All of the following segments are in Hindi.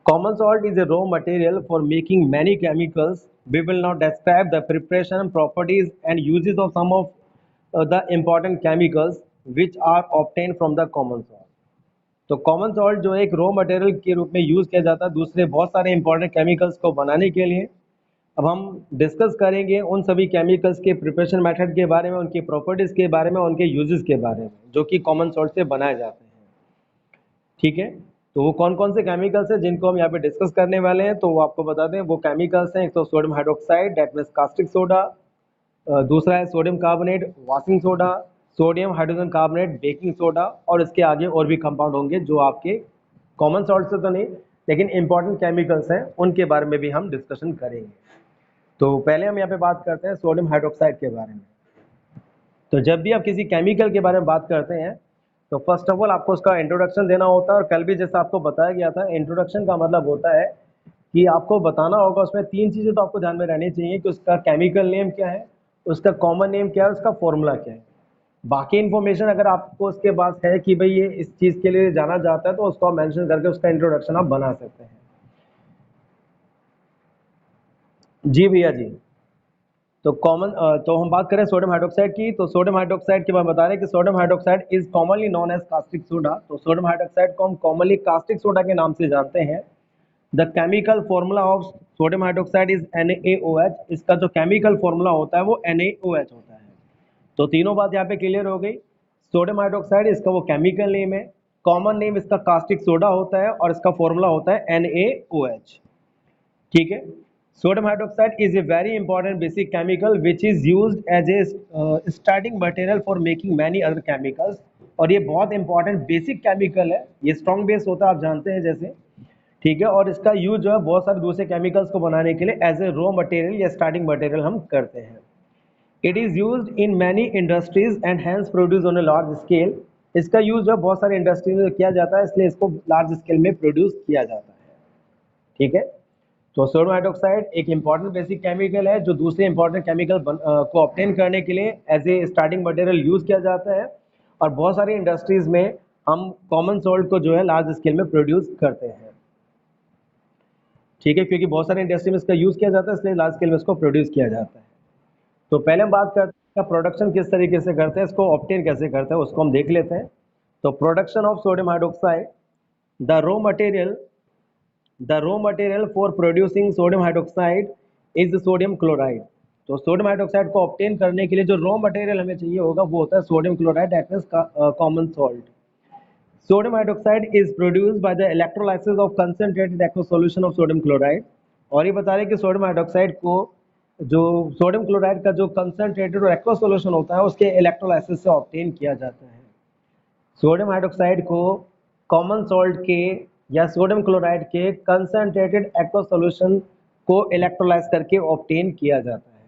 Common salt is a raw material for making many chemicals. We will now describe the preparation, properties, and uses of some of the important chemicals which are obtained from the common salt. तो कॉमन सॉल्ट जो है एक रॉ मटेरियल के रूप में यूज़ किया जाता है दूसरे बहुत सारे इंपॉर्टेंट केमिकल्स को बनाने के लिए। अब हम डिस्कस करेंगे उन सभी केमिकल्स के प्रिपरेशन मेथड के बारे में, उनकी प्रॉपर्टीज़ के बारे में, उनके यूजेस के बारे में जो कि कॉमन सॉल्ट से बनाए जाते हैं। ठीक है, तो वो कौन कौन से केमिकल्स हैं जिनको हम यहाँ पे डिस्कस करने वाले हैं, तो वो आपको बता दें। वो केमिकल्स हैं, एक तो sodium hydroxide that means caustic soda, दूसरा है sodium carbonate washing soda, sodium hydrogen carbonate baking soda, और इसके आगे और भी कंपाउंड होंगे जो आपके कॉमन सॉल्ट से तो नहीं लेकिन इंपॉर्टेंट केमिकल्स हैं, उनके बारे में भी हम डिस्कशन करेंगे। तो पहले हम यहाँ पे बात करते हैं सोडियम हाइड्रोक्साइड के बारे में। तो जब भी आप किसी केमिकल के बारे में बात करते हैं तो फर्स्ट ऑफ ऑल आपको उसका इंट्रोडक्शन देना होता है, और कल भी जैसा आपको बताया गया था, इंट्रोडक्शन का मतलब होता है कि आपको बताना होगा उसमें तीन चीज़ें तो आपको ध्यान में रहनी चाहिए कि उसका केमिकल नेम क्या है, उसका कॉमन नेम क्या है, उसका फॉर्मूला क्या है। बाकी इन्फॉर्मेशन अगर आपको उसके पास है कि भाई ये इस चीज़ के लिए जाना जाता है तो उसको आप मेंशन करके उसका इंट्रोडक्शन आप बना सकते हैं। जी भैया जी। तो तो हम बात करें सोडियम हाइड्रोक्साइड की, तो सोडियम हाइड्रोक्साइड के बारे में बता रहे हैं कि sodium hydroxide is commonly known as caustic soda. तो सोडियम हाइड्रोक्साइड को हम कॉमनली कास्टिक सोडा के नाम से जानते हैं। The chemical formula of sodium hydroxide is NaOH। इसका जो केमिकल फॉर्मूला होता है वो NaOH होता है। तो तीनों बात यहाँ पे क्लियर हो गई। सोडियम हाइड्रोक्साइड इसका वो केमिकल नेम है, कॉमन नेम इसका कास्टिक सोडा होता है, और इसका फॉर्मूला होता है NaOH। ठीक है। Sodium hydroxide is a very important basic chemical which is used as a starting material for making many other chemicals. और ये बहुत इंपॉर्टेंट बेसिक केमिकल है, ये स्ट्रॉन्ग बेस होता है आप जानते हैं जैसे। ठीक है, और इसका यूज जो है बहुत सारे दूसरे केमिकल्स को बनाने के लिए एज ए रॉ मटेरियल या स्टार्टिंग मटेरियल हम करते हैं। It is used in many industries and hence produce on a large scale. इसका यूज जो है बहुत सारे इंडस्ट्री में किया जाता है, इसलिए इसको लार्ज स्केल में प्रोड्यूस किया जाता है। ठीक है, तो सोडियम हाइड्रोक्साइड एक इंपॉर्टेंट बेसिक केमिकल है जो दूसरे इंपॉर्टेंट केमिकल को ऑब्टेन करने के लिए as a starting material use किया जाता है, और बहुत सारी इंडस्ट्रीज में हम कॉमन सॉल्ट को जो है लार्ज स्केल में प्रोड्यूस करते हैं। ठीक है, क्योंकि बहुत सारे इंडस्ट्री में इसका यूज किया जाता है इसलिए लार्ज स्केल में इसको प्रोड्यूस किया जाता है। तो पहले हम बात करते हैं प्रोडक्शन किस तरीके से करते हैं, इसको ऑब्टेन कैसे करते हैं उसको हम देख लेते हैं। तो production of sodium hydroxide, the raw material for producing sodium hydroxide is sodium chloride. तो सोडियम हाइड्रोक्साइड को ऑब्टेन करने के लिए जो रॉ मटेरियल हमें चाहिए होगा वो होता है sodium chloride, that means common salt. Sodium hydroxide is produced by the electrolysis of concentrated aqueous solution of sodium chloride. और ये बता रहे हैं कि सोडियम हाइड्रोक्साइड को जो सोडियम क्लोराइड का जो कंसंट्रेटेड और एक्वस सॉल्यूशन होता है उसके इलेक्ट्रोलाइसिस से ऑब्टेन किया जाता है। सोडियम हाइड्रोक्साइड को कॉमन सॉल्ट के या सोडियम क्लोराइड के कंसंट्रेटेड एक्वस सॉल्यूशन को इलेक्ट्रोलाइज करके ऑब्टेन किया जाता है।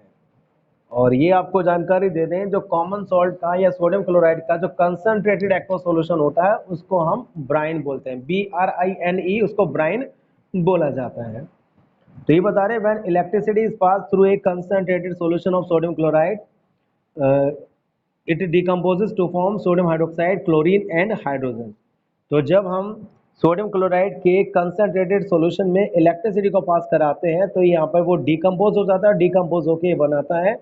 और ये आपको जानकारी दे दें, जो कॉमन सॉल्ट का या सोडियम क्लोराइड का जो कंसंट्रेटेड एक्वस सॉल्यूशन होता है उसको हम ब्राइन बोलते हैं, BRINE, उसको ब्राइन बोला जाता है। तो ये बता रहे हैं when electricity is pass through a concentrated solution of sodium chloride it decomposes to form sodium hydroxide, chlorine and hydrogen. तो जब हम सोडियम क्लोराइड के कंसंट्रेटेड सॉल्यूशन में इलेक्ट्रिसिटी को पास कराते हैं तो यहाँ पर वो डिकम्पोज हो जाता है, डिकम्पोज होकर बनाता है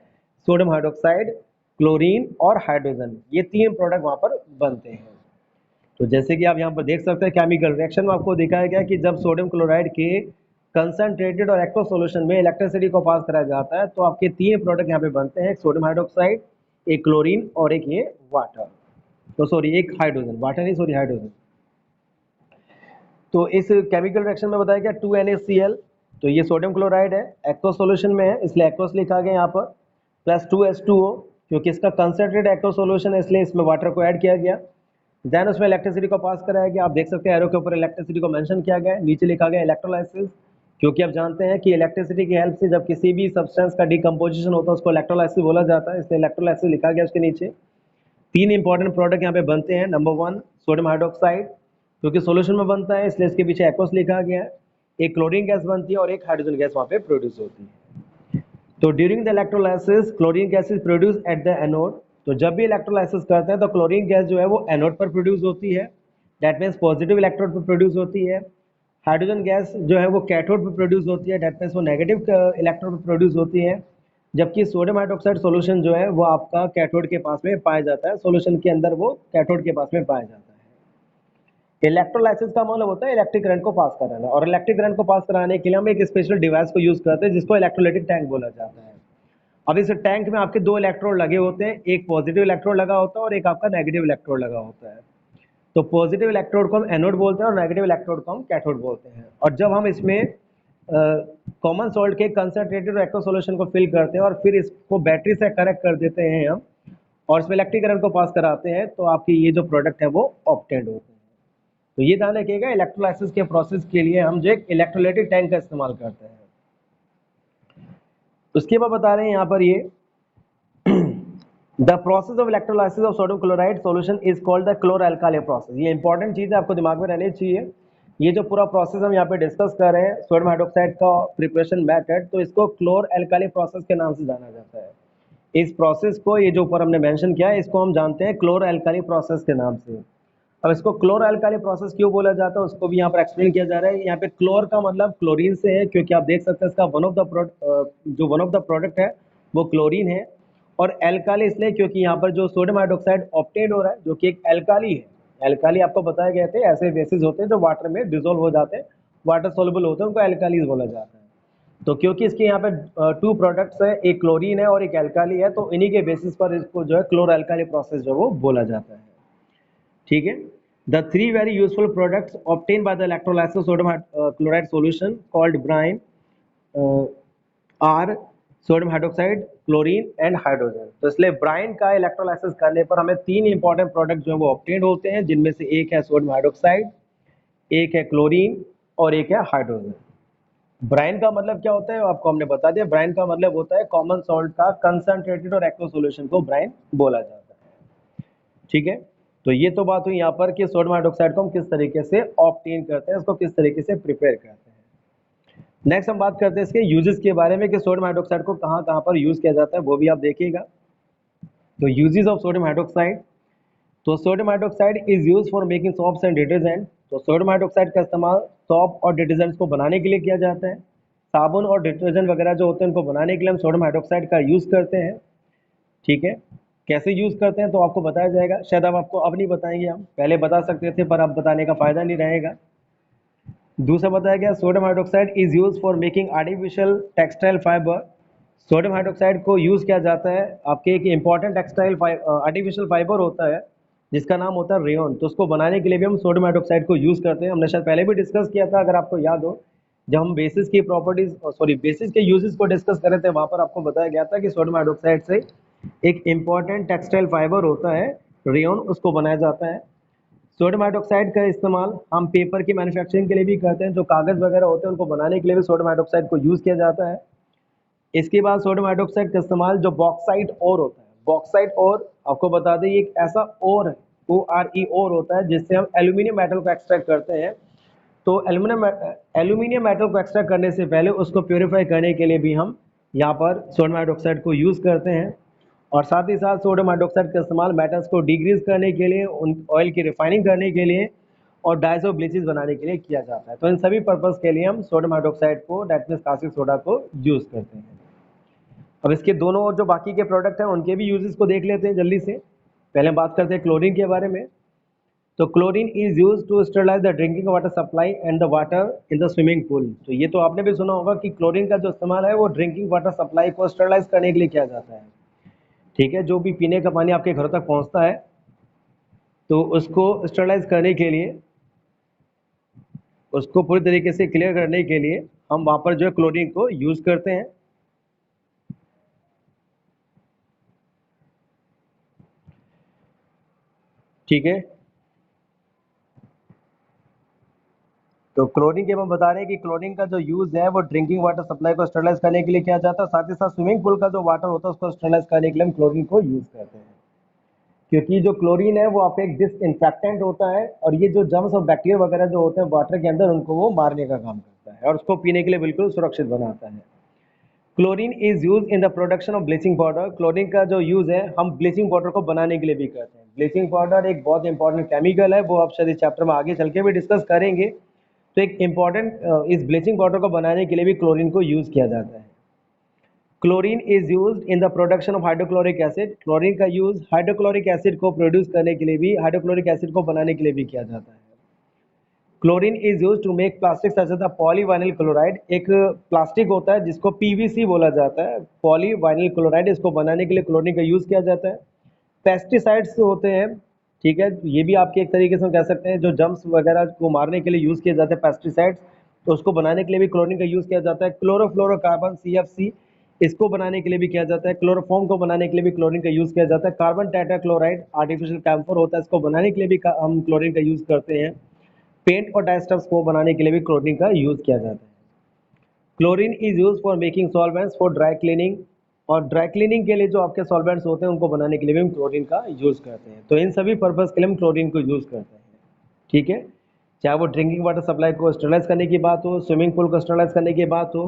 सोडियम हाइड्रोक्साइड, क्लोरीन और हाइड्रोजन। ये तीन प्रोडक्ट वहाँ पर बनते हैं। तो जैसे कि आप यहाँ पर देख सकते हैं केमिकल रिएक्शन में आपको दिखाया गया कि जब सोडियम क्लोराइड के कंसंट्रेटेड और एक्वस सॉल्यूशन में इलेक्ट्रिसिटी को पास कराया जाता है तो आपके तीन प्रोडक्ट यहाँ पे बनते हैं, एक सोडियम हाइड्रोक्साइड, एक क्लोरीन और एक ये वाटर, तो सॉरी एक हाइड्रोजन, वाटर नहीं सॉरी हाइड्रोजन। तो इस केमिकल रिएक्शन में बताया गया 2NaCl, तो ये सोडियम क्लोराइड है, एक्वस सॉल्यूशन में है इसलिए एक्वस लिखा गया यहाँ पर, प्लस 2H2O क्योंकि इसका कंसंट्रेटेड एक्वस सॉल्यूशन है इसलिए इसमें वाटर को ऐड किया गया। देन उसमें इलेक्ट्रिसिटी को पास कराया गया, आप देख सकते हैं एरो के ऊपर इलेक्ट्रिसिटी को मेंशन किया गया है, नीचे लिखा गया इलेक्ट्रोलाइसिस, क्योंकि आप जानते हैं कि इलेक्ट्रिसिटी की हेल्प से जब किसी भी सब्सटेंस का डिकम्पोजिशन होता है उसको इलेक्ट्रोलाइसिस बोला जाता है, इसलिए इलेक्ट्रोलाइसिस लिखा गया उसके नीचे। तीन इंपॉर्टेंट प्रोडक्ट यहाँ पे बनते हैं, नंबर 1 सोडियम हाइड्रोक्साइड क्योंकि सॉल्यूशन में बनता है इसलिए इसके पीछे एक्वस लिखा गया है, एक क्लोरीन गैस बनती है और एक हाइड्रोजन गैस वहाँ पे प्रोड्यूस होती है। तो during the electrolysis chlorine gas is produce at the anode. तो जब भी इलेक्ट्रोलाइसिस करते हैं तो क्लोरीन गैस जो है वो एनोड पर प्रोड्यूस होती है, दैट मीन्स पॉजिटिव इलेक्ट्रोड पर प्रोड्यूस होती है। हाइड्रोजन गैस जो है वो कैथोड पे प्रोड्यूस होती है, डेट मीन्स वो नेगेटिव इलेक्ट्रोड पे प्रोड्यूस होती है, जबकि सोडियम हाइड्रोक्साइड सॉल्यूशन जो है वो आपका कैथोड के पास में पाया जाता है, सॉल्यूशन के अंदर वो कैथोड के पास में पाया जाता है। इलेक्ट्रोलाइसिस का मतलब होता है इलेक्ट्रिक करंट को पास कराना, और इलेक्ट्रिक करंट को पास कराने के लिए हम एक स्पेशल डिवाइस को यूज करते हैं जिसको इलेक्ट्रोलाइटिक टैंक बोला जाता है। अब इस टैंक में आपके दो इलेक्ट्रोड लगे होते हैं, एक पॉजिटिव इलेक्ट्रोड लगा होता है और एक आपका नेगेटिव इलेक्ट्रोड लगा होता है। तो पॉजिटिव इलेक्ट्रोड को हम एनोड बोलते हैं और नेगेटिव इलेक्ट्रोड को हम कैथोड बोलते हैं। और जब हम इसमें कॉमन सॉल्ट के कंसंट्रेटेड एक्वा सॉल्यूशन को फिल करते हैं और फिर इसको बैटरी से कनेक्ट कर देते हैं हम, और इसमें इलेक्ट्रिक करंट को पास कराते हैं, तो आपकी ये जो प्रोडक्ट है वो ऑब्टेन्ड होते हैं। तो ये ध्यान रखिएगा, इलेक्ट्रोलाइसिस के प्रोसेस के लिए हम जो एक इलेक्ट्रोलाइटिक टैंक का इस्तेमाल करते हैं। उसके बाद बता रहे हैं यहाँ पर ये the process of electrolysis of sodium chloride solution is called the chlor alkali process. ये इंपॉर्टेंट चीज़ है, आपको दिमाग में रहनी चाहिए। ये जो पूरा प्रोसेस हम यहाँ पे डिस्कस कर रहे हैं सोडियम हाइड्रोक्साइड का प्रिपरेशन मेथड, तो इसको क्लोर-अल्काली प्रोसेस के नाम से जाना जाता है। इस प्रोसेस को, ये जो ऊपर हमने मेंशन किया है, इसको हम जानते हैं क्लोर-अल्काली प्रोसेस के नाम से। अब इसको क्लोर-अल्काली प्रोसेस क्यों बोला जाता है उसको भी यहाँ पर एक्सप्लेन किया जा रहा है। यहाँ पे क्लोर का मतलब क्लोरीन से है, क्योंकि आप देख सकते हैं इसका वन ऑफ द प्रोडक्ट है वो क्लोरीन है। और एल्काली इसलिए क्योंकि यहाँ पर जो सोडियम हाइड्रोक्साइड ऑब्टेन हो रहा है जो कि एक एल्काली है। एल्काली आपको बताया गया थे ऐसे बेसिस होते हैं जो वाटर में डिसॉल्व हो जाते हैं, वाटर सोल्युबल होते हैं, उनको एल्कालीज बोला जाता है। तो क्योंकि इसके यहाँ पे टू प्रोडक्ट्स है, एक क्लोरीन है और एक एल्काली है, तो इन्हीं के बेसिस पर इसको जो है क्लोर-अल्काली प्रोसेस जो वो बोला जाता है। ठीक है। The three very useful products obtain by the electrolysis sodium chloride solution called brine are sodium hydroxide, chlorine and hydrogen. तो इसलिए ब्राइन का इलेक्ट्रोलाइसिस करने पर हमें तीन इंपॉर्टेंट प्रोडक्ट जो है वो ऑब्टेन होते हैं, जिनमें से एक है सोडियम हाइड्रोक्साइड, एक है क्लोरीन और एक है हाइड्रोजन। ब्राइन का मतलब क्या होता है आपको हमने बता दिया। ब्राइन का मतलब होता है कॉमन सॉल्ट का कंसंट्रेटेड और एक्वा सॉल्यूशन को ब्राइन बोला जाता है। ठीक है। तो ये तो बात हुई यहाँ पर कि सोडियम हाइड्रोक्साइड को हम किस तरीके से ऑब्टेन करते हैं, उसको किस तरीके से प्रिपेयर करते हैं। नेक्स्ट हम बात करते हैं इसके यूजेस के बारे में कि सोडियम हाइड्रोक्साइड को कहाँ कहाँ पर यूज किया जाता है, वो भी आप देखिएगा। तो यूजेस ऑफ सोडियम हाइड्रोक्साइड, तो sodium hydroxide is use for making soaps and detergent. तो सोडियम हाइड्रोक्साइड का इस्तेमाल सोप और डिटर्जेंट्स को बनाने के लिए किया जाता है। साबुन और डिटर्जेंट वगैरह जो होते हैं उनको बनाने के लिए हम सोडियम हाइड्रोक्साइड का यूज करते हैं। ठीक है। कैसे यूज करते हैं तो आपको बताया जाएगा, शायद आपको अब नहीं बताएंगे, हम पहले बता सकते थे पर अब बताने का फायदा नहीं रहेगा। दूसरा बताया गया sodium hydroxide is use for making artificial textile fibre. Sodium hydroxide को यूज किया जाता है, आपके एक इंपॉर्टेंट टेक्सटाइल आर्टिफिशियल फाइबर होता है जिसका नाम होता है रेयन, तो उसको बनाने के लिए भी हम सोडियम हाइड्रोक्साइड को यूज करते हैं। हमने शायद पहले भी डिस्कस किया था, अगर आपको याद हो, जब हम बेसिस की प्रॉपर्टीज बेसिस के यूजेस को डिस्कस कर रहे थे, वहां पर आपको बताया गया था कि सोडियम हाइड्रोक्साइड से एक इंपॉर्टेंट टेक्सटाइल फाइबर होता है रेयन, उसको बनाया जाता है। सोडियम हाइड्रोक्साइड का इस्तेमाल हम पेपर की मैन्युफैक्चरिंग के लिए भी करते हैं, जो कागज़ वगैरह होते हैं उनको बनाने के लिए भी सोडियम हाइड्रोक्साइड को यूज़ किया जाता है। इसके बाद सोडियम हाइड्रोक्साइड का इस्तेमाल जो बॉक्साइट ओर होता है, बॉक्साइट ओर आपको बता दें, एक ऐसा ओर है, ORE ओर होता है जिससे हम एल्यूमिनियम मेटल को एक्सट्रैक्ट करते हैं। तो एल्यूमिनियम मेटल को एक्सट्रैक्ट करने से पहले उसको प्योरीफाई करने के लिए भी हम यहाँ पर सोडियम हाइड्रोक्साइड को यूज़ करते हैं। और साथ ही साथ सोडियम हाइड्रोक्साइड का इस्तेमाल मेटल्स को डिग्रीज करने के लिए, उन ऑयल की रिफाइनिंग करने के लिए और डाइस और ब्लीचेस बनाने के लिए किया जाता है। तो इन सभी पर्पज़ के लिए हम सोडियम हाइड्रोक्साइड को, डेट मीन्स कास्टिक सोडा को यूज़ करते हैं। अब इसके दोनों और जो बाकी के प्रोडक्ट हैं उनके भी यूजेस को देख लेते हैं जल्दी से। पहले बात करते हैं क्लोरीन के बारे में। तो chlorine is use to sterilize the drinking water supply and the water in the swimming pool. तो ये तो आपने भी सुना होगा कि क्लोरीन का जो इस्तेमाल है वो ड्रिंकिंग वाटर सप्लाई को स्टरलाइज करने के लिए किया जाता है। ठीक है। जो भी पीने का पानी आपके घरों तक पहुंचता है तो उसको स्टरलाइज करने के लिए, उसको पूरी तरीके से क्लियर करने के लिए हम वहां पर जो है क्लोरीन को यूज करते हैं। ठीक है। तो क्लोरीन के हम बता रहे हैं कि क्लोरीन का जो यूज है वो ड्रिंकिंग वाटर सप्लाई को स्टरलाइज करने के लिए किया जाता है। साथ ही साथ स्विमिंग पूल का जो वाटर होता है उसको स्टरलाइज करने के लिए हम क्लोरीन को यूज करते हैं, क्योंकि जो क्लोरीन है वो आपका एक डिसइंफेक्टेंट होता है और ये जो जर्म्स और बैक्टीरिया वगैरह जो होते हैं वाटर के अंदर, उनको वो मारने का काम करता है और उसको पीने के लिए बिल्कुल सुरक्षित बनाता है। Chlorine is use in the production of bleaching powder. Chlorine का जो यूज है हम ब्लीचिंग पाउडर को बनाने के लिए भी करते हैं। ब्लीचिंग पाउडर एक बहुत इंपॉर्टेंट केमिकल है, वो आप शायद इस चैप्टर में आगे चल के भी डिस्कस करेंगे। तो एक इम्पॉर्टेंट इस ब्लीचिंग पाउडर को बनाने के लिए भी क्लोरीन को यूज़ किया जाता है। Chlorine is used in the production of hydrochloric acid. Chlorine का यूज़ हाइड्रोक्लोरिक एसिड को प्रोड्यूस करने के लिए भी, हाइड्रोक्लोरिक एसिड को बनाने के लिए भी किया जाता है। Chlorine is use to make plastic such as the polyvinyl chloride. एक प्लास्टिक होता है जिसको पीवीसी बोला जाता है, पॉलीवाइनिल क्लोराइड, इसको बनाने के लिए क्लोरीन का यूज़ किया जाता है। पेस्टिसाइड्स होते हैं, ठीक है, ये भी आपके एक तरीके से कह सकते हैं जो जम्स वगैरह को मारने के लिए यूज़ किए जाते हैं पेस्टिसाइड्स, तो उसको बनाने के लिए भी क्लोरीन का यूज़ किया जाता है। क्लोरोफ्लोरोकार्बन CFC, इसको बनाने के लिए भी किया जाता है। क्लोरोफॉर्म को बनाने के लिए भी क्लोरीन का यूज़ किया जाता है। कार्बन टेट्राक्लोराइड आर्टिफिशियल कैम्फर होता है, इसको बनाने के लिए भी हम क्लोरीन का यूज़ करते हैं। पेंट और डाइस्टर्स को बनाने के लिए भी क्लोरीन का यूज़ किया जाता है। Chlorine is use for making solvents for dry cleaning, और ड्राई क्लीनिंग के लिए जो आपके सॉल्वेंट्स होते हैं उनको बनाने के लिए भी हम क्लोरीन का यूज़ करते हैं। तो इन सभी पर्पज़ के लिए हम क्लोरीन को यूज़ करते हैं, ठीक है। चाहे वो ड्रिंकिंग वाटर सप्लाई को स्टरलाइज करने की बात हो, स्विमिंग पूल को स्टरलाइज करने की बात हो,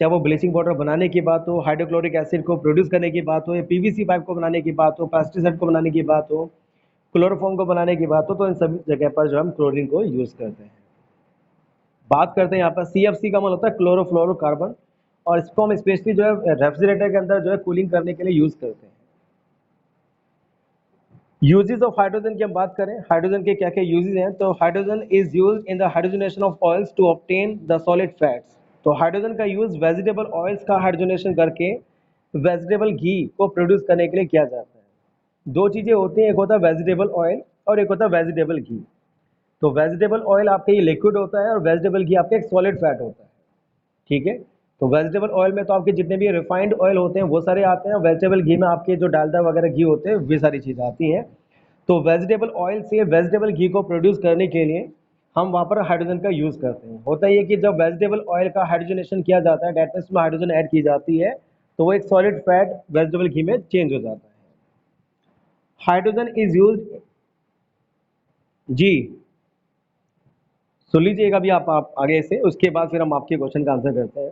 चाहे वो ब्लीचिंग पाउडर बनाने की बात हो, हाइड्रोक्लोरिक एसिड को प्रोड्यूस करने की बात हो, या PVC पाइप को बनाने की बात हो, पेस्टिसाइड को बनाने की बात हो, क्लोरोफॉर्म को बनाने की बात हो, तो इन सभी जगह पर जो हम क्लोरीन को यूज़ करते हैं। बात करते हैं यहाँ पर CFC का मतलब होता है क्लोरोफ्लोरोकार्बन, और इसको हम स्पेशली जो है रेफ्रिजरेटर के अंदर जो है कूलिंग करने के लिए यूज़ करते हैं। यूजेस ऑफ हाइड्रोजन की हम बात करें, हाइड्रोजन के क्या क्या यूजेस हैं, तो hydrogen is used in the hydrogenation of oils to obtain the solid fats. तो हाइड्रोजन का यूज़ वेजिटेबल ऑयल्स का हाइड्रोजनेशन करके वेजिटेबल घी को प्रोड्यूस करने के लिए किया जाता है। दो चीज़ें होती हैं, एक होता है वेजिटेबल ऑयल और एक होता है वेजिटेबल घी। तो वेजिटेबल ऑयल आपका ये लिक्विड होता है और वेजिटेबल घी आपका एक सॉलिड फैट होता है, ठीक है। तो वेजिटेबल ऑयल में तो आपके जितने भी रिफाइंड ऑयल होते हैं वो सारे आते हैं, वेजिटेबल घी में आपके जो डालडा वगैरह घी होते हैं वे सारी चीज़ें आती हैं। तो वेजिटेबल ऑयल से वेजिटेबल घी को प्रोड्यूस करने के लिए हम वहाँ पर हाइड्रोजन का यूज़ करते हैं। होता ही है कि जब वेजिटेबल ऑयल का हाइड्रोजनेशन किया जाता है, डेट मीन्स में हाइड्रोजन ऐड की जाती है, तो वो एक सॉलिड फैट वेजिटेबल घी में चेंज हो जाता है। हाइड्रोजन इज यूज, जी सुन लीजिएगा भी आप आगे से, उसके बाद फिर हम आपके क्वेश्चन का आंसर करते हैं।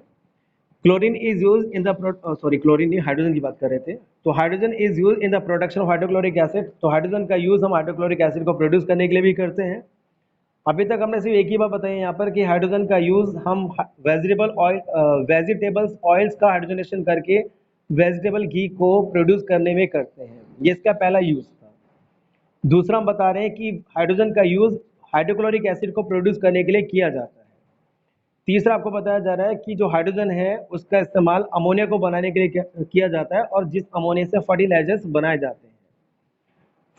Chlorine is use in the sorry chlorine नहीं, हाइड्रोजन की बात कर रहे थे। तो hydrogen is use in the production of hydrochloric acid. तो हाइड्रोजन का यूज हम हाइड्रोक्लोरिक एसिड को प्रोड्यूस करने के लिए भी करते हैं। अभी तक हमने सिर्फ एक ही बात बताई है यहाँ पर कि हाइड्रोजन का यूज हम वेजिटेबल्स ऑयल्स का हाइड्रोजनेशन करके वेजिटेबल घी को प्रोड्यूस करने में करते हैं, ये इसका पहला यूज था। दूसरा हम बता रहे हैं कि हाइड्रोजन का यूज हाइड्रोक्लोरिक एसिड को प्रोड्यूस करने के लिए किया जाता है। तीसरा आपको बताया जा रहा है कि जो हाइड्रोजन है उसका इस्तेमाल अमोनिया को बनाने के लिए किया जाता है, और जिस अमोनिया से फर्टिलाइजर्स बनाए जाते हैं।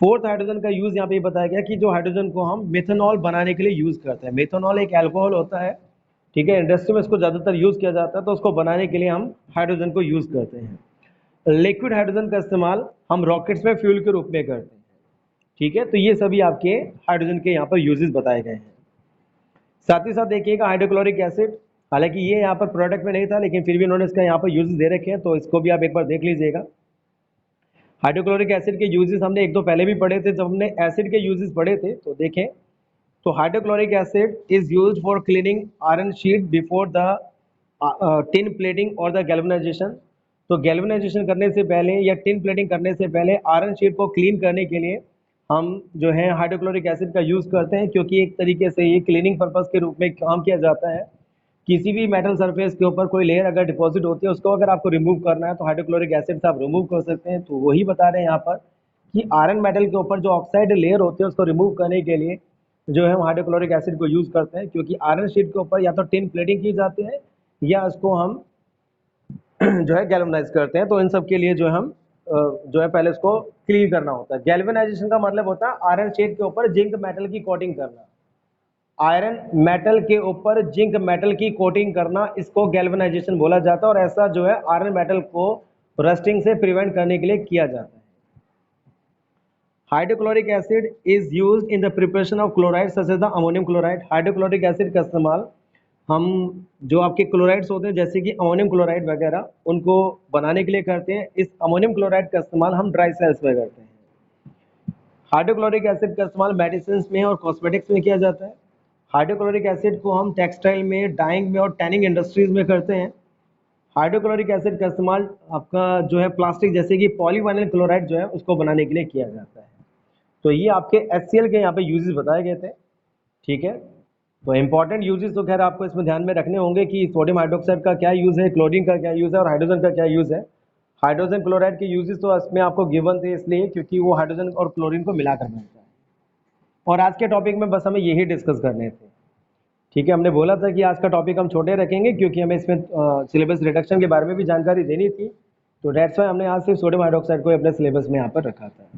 फोर्थ हाइड्रोजन का यूज़ यहाँ पे बताया गया कि जो हाइड्रोजन को हम मेथनॉल बनाने के लिए यूज़ करते हैं। मेथनॉल एक अल्कोहल होता है, ठीक है, इंडस्ट्री में इसको ज़्यादातर यूज़ किया जाता है, तो उसको बनाने के लिए हम हाइड्रोजन को यूज़ करते हैं। लिक्विड हाइड्रोजन का इस्तेमाल हम रॉकेट्स में फ्यूल के रूप में करते हैं, ठीक है। तो ये सभी आपके हाइड्रोजन के यहाँ पर यूजेस बताए गए हैं। साथ ही साथ देखिएगा हाइड्रोक्लोरिक एसिड, हालांकि ये यहाँ पर प्रोडक्ट में नहीं था लेकिन फिर भी इन्होंने इसका यहाँ पर यूजेस दे रखे हैं, तो इसको भी आप एक बार देख लीजिएगा। हाइड्रोक्लोरिक एसिड के यूजेस हमने एक दो पहले भी पढ़े थे, जब हमने एसिड के यूजेस पढ़े थे तो देखें। तो hydrochloric acid is used for cleaning iron sheet before the tin plating और द गैल्वेनाइजेशन। तो गैल्वेनाइजेशन करने से पहले या टिन प्लेटिंग करने से पहले आयरन शीट को क्लीन करने के लिए हम जो है हाइड्रोक्लोरिक एसिड का यूज़ करते हैं, क्योंकि एक तरीके से ये क्लीनिंग पर्पज़ के रूप में काम किया जाता है। किसी भी मेटल सरफेस के ऊपर कोई लेयर अगर डिपॉजिट होती है, उसको अगर आपको रिमूव करना है तो हाइड्रोक्लोरिक एसिड से आप रिमूव कर सकते हैं। तो वही बता रहे हैं यहाँ पर कि आयरन मेटल के ऊपर जो ऑक्साइड लेयर होती है उसको रिमूव करने के लिए जो है हम हाइड्रोक्लोरिक एसिड को यूज़ करते हैं, क्योंकि आयरन शीट के ऊपर या तो टिन प्लेटिंग की जाती है या उसको हम जो है गैल्वेनाइज करते हैं। तो इन सब के लिए जो हम जो है पहले इसको क्लीन करना होता है। गैल्वेनाइजेशन का मतलब होता है आयरन शीट के ऊपर जिंक मेटल की कोटिंग करना। आयरन मेटल के ऊपर जिंक मेटल की कोटिंग करना, इसको गैल्वेनाइजेशन बोला जाता है, और ऐसा जो है आयरन मेटल को रस्टिंग से प्रिवेंट करने के लिए किया जाता है। Hydrochloric acid is used in the preparation of chloride such as the ammonium chloride. Hydrochloric acid का इस्तेमाल हम जो आपके क्लोराइड्स होते हैं जैसे कि अमोनियम क्लोराइड वगैरह, उनको बनाने के लिए करते हैं। इस अमोनियम क्लोराइड का इस्तेमाल हम ड्राई सेल्स में करते हैं। हाइड्रोक्लोरिक एसिड का इस्तेमाल मेडिसिन में और कॉस्मेटिक्स में किया जाता है। हाइड्रोक्लोरिक एसिड को हम टेक्सटाइल में, डाइंग में और टैनिंग इंडस्ट्रीज में करते हैं। हाइड्रोक्लोरिक एसिड का इस्तेमाल आपका जो है प्लास्टिक जैसे कि पॉलीवाइनिल क्लोराइड जो है उसको बनाने के लिए किया जाता है। तो ये आपके HCl के यहाँ पे यूजेस बताए गए थे, ठीक है। तो इंपॉर्टेंट यूजेस तो खैर आपको इसमें ध्यान में रखने होंगे कि सोडियम हाइड्रोक्साइड का क्या यूज़ है, क्लोरीन का क्या यूज़ है और हाइड्रोजन का क्या यूज़ है। हाइड्रोजन क्लोराइड के यूजेस तो इसमें आपको गिवन थे इसलिए क्योंकि वो हाइड्रोजन और क्लोरीन को मिलाकर बनता है। और आज के टॉपिक में बस हमें यही डिस्कस करने थे। ठीक है, हमने बोला था कि आज का टॉपिक हम छोटे रखेंगे क्योंकि हमें इसमें सिलेबस रिडक्शन के बारे में भी जानकारी देनी थी। तो डेट्स वाई हमने आज सिर्फ सोडियम हाइड्रोक्साइड को अपने सिलेबस में यहाँ पर रखा था।